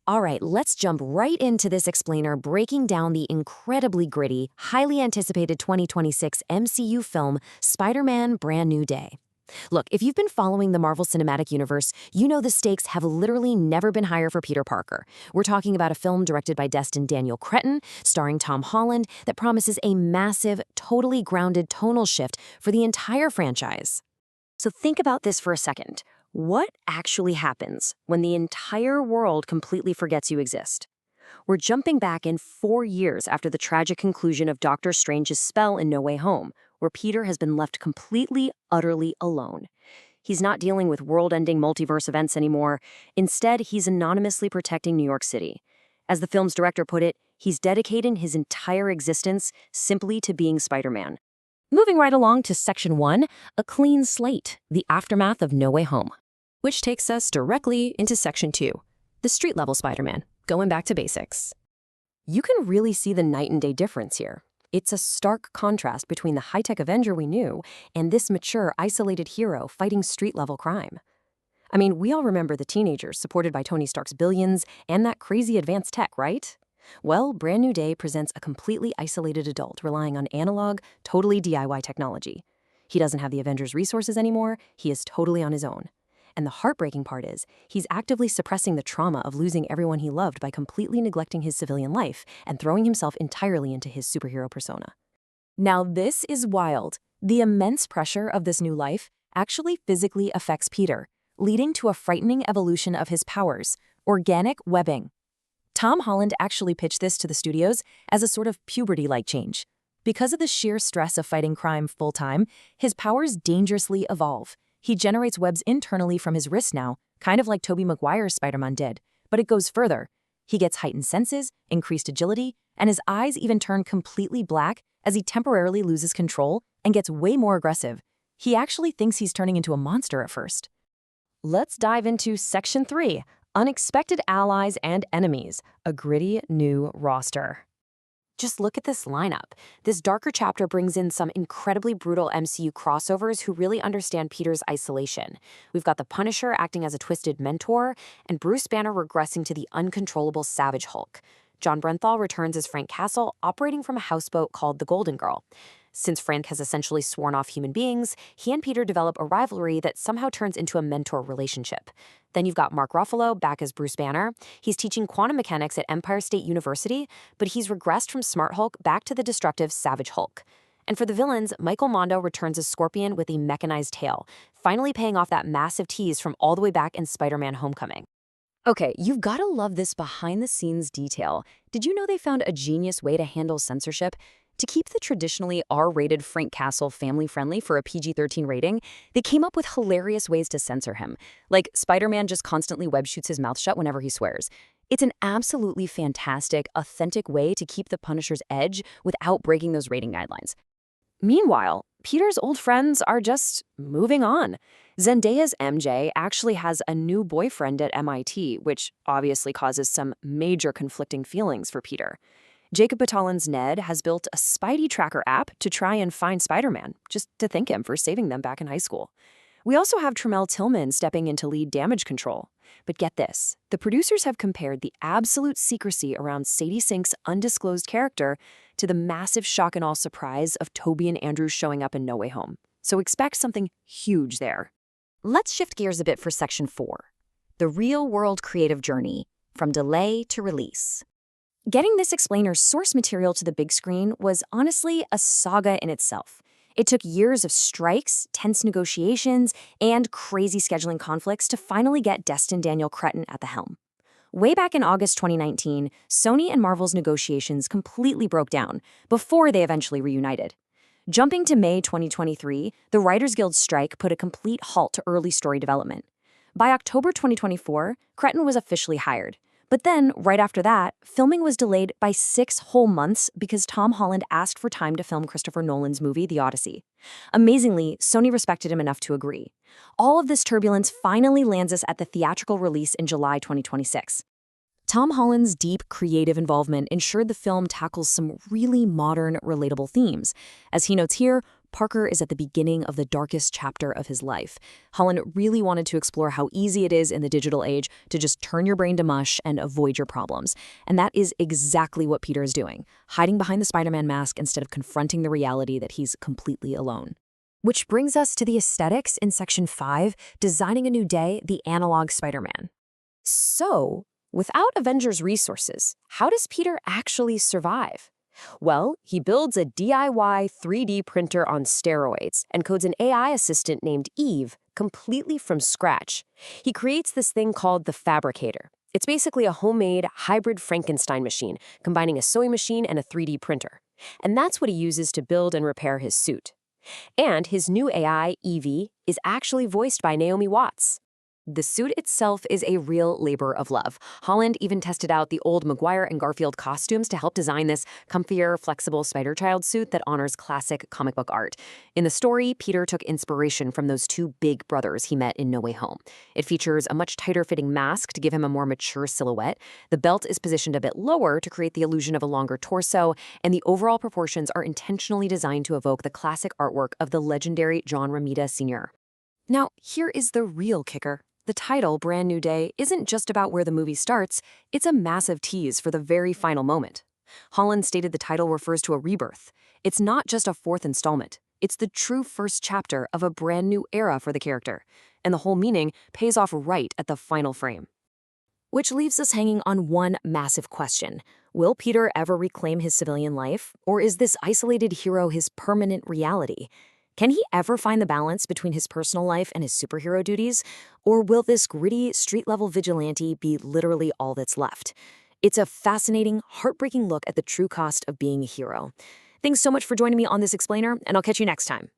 All right, let's jump right into this explainer breaking down the incredibly gritty, highly anticipated 2026 MCU film, Spider-Man Brand New Day. Look, if you've been following the Marvel Cinematic Universe, you know the stakes have literally never been higher for Peter Parker. We're talking about a film directed by Destin Daniel Cretton, starring Tom Holland, that promises a massive, totally grounded tonal shift for the entire franchise. So think about this for a second. What actually happens when the entire world completely forgets you exist? We're jumping back in 4 years after the tragic conclusion of Doctor Strange's spell in No Way Home, where Peter has been left completely, utterly alone. He's not dealing with world-ending multiverse events anymore. Instead, he's anonymously protecting New York City. As the film's director put it, he's dedicating his entire existence simply to being Spider-Man. Moving right along to Section 1, A Clean Slate, the aftermath of No Way Home, which takes us directly into Section 2, the street-level Spider-Man, going back to basics. You can really see the night and day difference here. It's a stark contrast between the high-tech Avenger we knew and this mature, isolated hero fighting street-level crime. I mean, we all remember the teenagers supported by Tony Stark's billions and that crazy advanced tech, right? Well, Brand New Day presents a completely isolated adult relying on analog, totally DIY technology. He doesn't have the Avengers' resources anymore, he is totally on his own. And the heartbreaking part is, he's actively suppressing the trauma of losing everyone he loved by completely neglecting his civilian life and throwing himself entirely into his superhero persona. Now this is wild. The immense pressure of this new life actually physically affects Peter, leading to a frightening evolution of his powers, organic webbing. Tom Holland actually pitched this to the studios as a sort of puberty-like change. Because of the sheer stress of fighting crime full-time, his powers dangerously evolve. He generates webs internally from his wrist now, kind of like Tobey Maguire's Spider-Man did. But it goes further. He gets heightened senses, increased agility, and his eyes even turn completely black as he temporarily loses control and gets way more aggressive. He actually thinks he's turning into a monster at first. Let's dive into Section 3, Unexpected Allies and Enemies, a gritty new roster. Just look at this lineup. This darker chapter brings in some incredibly brutal MCU crossovers who really understand Peter's isolation. We've got the Punisher acting as a twisted mentor, and Bruce Banner regressing to the uncontrollable Savage Hulk. John Brenthal returns as Frank Castle, operating from a houseboat called the Golden Girl. Since Frank has essentially sworn off human beings, he and Peter develop a rivalry that somehow turns into a mentor relationship. Then you've got Mark Ruffalo back as Bruce Banner. He's teaching quantum mechanics at Empire State University, but he's regressed from Smart Hulk back to the destructive Savage Hulk. And for the villains, Michael Mondo returns as Scorpion with a mechanized tail, finally paying off that massive tease from all the way back in Spider-Man Homecoming. Okay, you've gotta love this behind-the-scenes detail. Did you know they found a genius way to handle censorship? To keep the traditionally R-rated Frank Castle family-friendly for a PG-13 rating, they came up with hilarious ways to censor him. Like, Spider-Man just constantly web shoots his mouth shut whenever he swears. It's an absolutely fantastic, authentic way to keep the Punisher's edge without breaking those rating guidelines. Meanwhile, Peter's old friends are just moving on. Zendaya's MJ actually has a new boyfriend at MIT, which obviously causes some major conflicting feelings for Peter. Jacob Batalon's Ned has built a Spidey tracker app to try and find Spider-Man, just to thank him for saving them back in high school. We also have Tremel Tillman stepping in to lead damage control. But get this, the producers have compared the absolute secrecy around Sadie Sink's undisclosed character to the massive shock and awe surprise of Tobey and Andrew showing up in No Way Home. So expect something huge there. Let's shift gears a bit for Section 4, the real-world creative journey, from delay to release. Getting this explainer's source material to the big screen was honestly a saga in itself. It took years of strikes, tense negotiations, and crazy scheduling conflicts to finally get Destin Daniel Cretton at the helm. Way back in August 2019, Sony and Marvel's negotiations completely broke down before they eventually reunited. Jumping to May 2023, the Writers Guild strike put a complete halt to early story development. By October 2024, Cretton was officially hired. But then, right after that, filming was delayed by 6 whole months because Tom Holland asked for time to film Christopher Nolan's movie, The Odyssey. Amazingly, Sony respected him enough to agree. All of this turbulence finally lands us at the theatrical release in July 2026. Tom Holland's deep creative involvement ensured the film tackles some really modern, relatable themes. As he notes here, Parker is at the beginning of the darkest chapter of his life. Holland really wanted to explore how easy it is in the digital age to just turn your brain to mush and avoid your problems. And that is exactly what Peter is doing, hiding behind the Spider-Man mask instead of confronting the reality that he's completely alone. Which brings us to the aesthetics in Section 5, Designing a New Day, the Analog Spider-Man. So, without Avengers resources, how does Peter actually survive? Well, he builds a DIY 3D printer on steroids and codes an AI assistant named Eve completely from scratch. He creates this thing called the Fabricator. It's basically a homemade hybrid Frankenstein machine, combining a sewing machine and a 3D printer. And that's what he uses to build and repair his suit. And his new AI, Evie, is actually voiced by Naomi Watts. The suit itself is a real labor of love. Holland even tested out the old Maguire and Garfield costumes to help design this comfier, flexible Spider-Child suit that honors classic comic book art. In the story, Peter took inspiration from those two big brothers he met in No Way Home. It features a much tighter-fitting mask to give him a more mature silhouette. The belt is positioned a bit lower to create the illusion of a longer torso, and the overall proportions are intentionally designed to evoke the classic artwork of the legendary John Romita Sr. Now, here is the real kicker. The title, Brand New Day, isn't just about where the movie starts, it's a massive tease for the very final moment. Holland stated the title refers to a rebirth. It's not just a fourth installment. It's the true first chapter of a brand new era for the character. And the whole meaning pays off right at the final frame. Which leaves us hanging on one massive question. Will Peter ever reclaim his civilian life? Or is this isolated hero his permanent reality? Can he ever find the balance between his personal life and his superhero duties? Or will this gritty, street-level vigilante be literally all that's left? It's a fascinating, heartbreaking look at the true cost of being a hero. Thanks so much for joining me on this explainer, and I'll catch you next time.